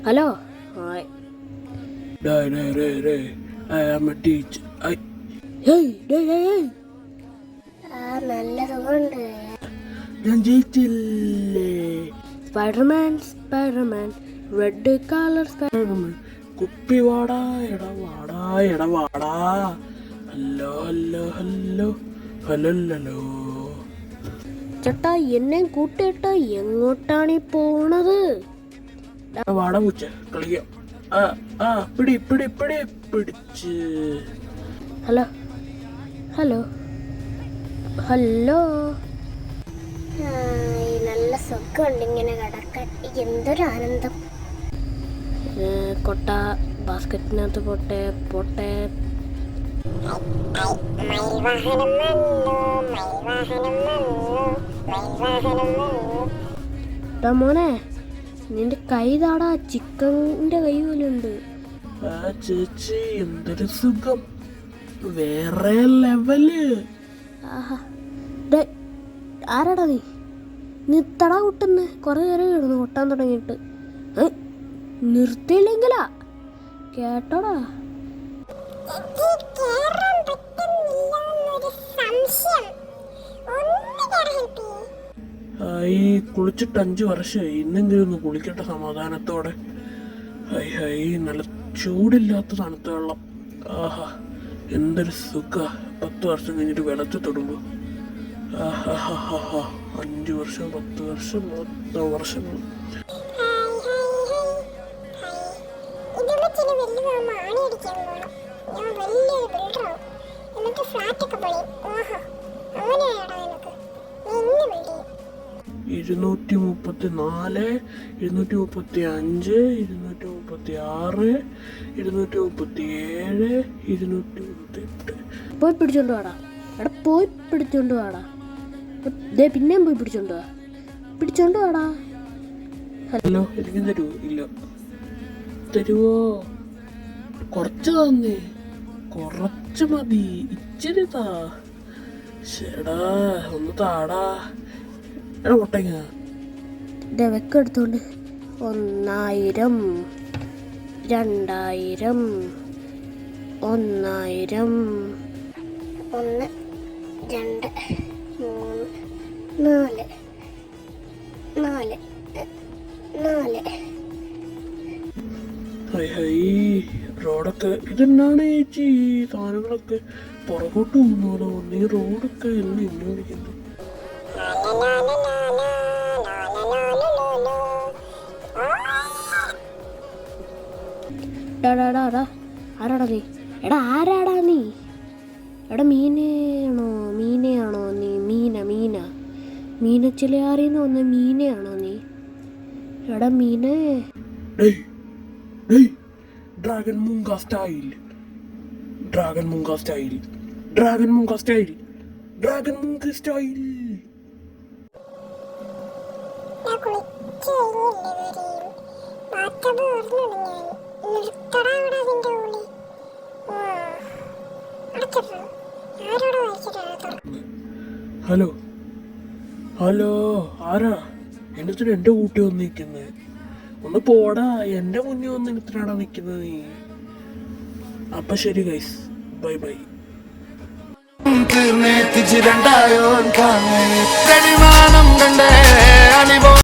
Hello. I'm a teacher. നല്ല സുഖമുണ്ട്. ഞാൻ ജയിച്ചില്ലേ? Spiderman red colour Spiderman. കുപ്പി വാടാ എടവാടാ. ഹലോ. ചേട്ടാ, എന്നെ കൂട്ടിട്ട് എങ്ങോട്ടാണ് ഈ പോണത്? വാട പൂച്ച കളിക്കാം. പിടിച്ച്. ഹലോ. നല്ല സുഖമുണ്ട് ഇങ്ങനെ കിടക്കാൻ. എന്തൊരു ആനന്ദം. കൊട്ട ബാസ്ക്കറ്റിനകത്ത് പോട്ടെ. മോനെ, നിന്റെ കൈ താടാ, ചിക്കൻ്റെ കൈ പോലെ ഉണ്ട്. ചേച്ചി എന്തൊരു സുഖം, വേറെ ലെവല്. ആരാടാ നീ തട കൊട്ടുന്ന? കുറെ നേരം കിടന്നു കൊട്ടാൻ തുടങ്ങിയിട്ട്. നിർത്തിയില്ലെങ്കിലാ കേട്ടോടാ. ഈ കുളിച്ചിട്ട് 5 വർഷമായി. ഇന്നെങ്കിലും ഒന്ന് കുളിക്കട്ടെ സമാധാനത്തോടെ. നല്ല ചൂടില്ലാത്ത തണുത്ത വെള്ളം. ആഹാ, എന്തൊരു സുഖ. 10 വർഷം കഴിഞ്ഞിട്ട് വെള്ളത്തിൽ തൊടുമ്പോ 5 വർഷം 10 വർഷം 10 വർഷങ്ങൾ. ഇരുന്നൂറ്റി 234, 235, 236, 237, 238. പോയി പിടിച്ചോണ്ട് വാടാ. പിന്നെയും പോയി പിടിച്ചോണ്ട് വാടാ. ഹലോ, എനിക്ക് തരുമോ? ഇല്ല. തരുവോ? കുറച്ച് തന്നെ, കുറച്ച് മതി, ഇച്ചിരി താ. ചേടാ ഒന്ന് താടാ. കൊട്ടങ്ങ വെക്കെടുത്തോണ്ട് 1000, 2000, 1000, 1, 2, 3, 4. റോഡൊക്കെ ഇതെന്നാണ് ചേച്ചി? സാധനങ്ങളൊക്കെ പുറകോട്ട് പോകുന്നല്ലോ. ഈ റോഡൊക്കെ എല്ലാം ഇങ്ങനെ വിളിക്കുന്നു. ആരാടാ നീ? ആരാടാ നീ? മീനയാണോ നീ? മീനച്ചിലയാറിന്ന് വന്ന മീനയാണോ നീ? മീനെ. Dragon മൂങ്ക style. ഹലോ, ആരാ? എന്നിട്ട് എന്റെ കൂട്ടി വന്നിരിക്കുന്നത്? ഒന്ന് പോടാ, എന്റെ മുന്നിൽ വന്ന് എന്നിട്ടാണ് നിൽക്കുന്നത് നീ. അപ്പൊ ശരി ഗൈസ്, ബൈ.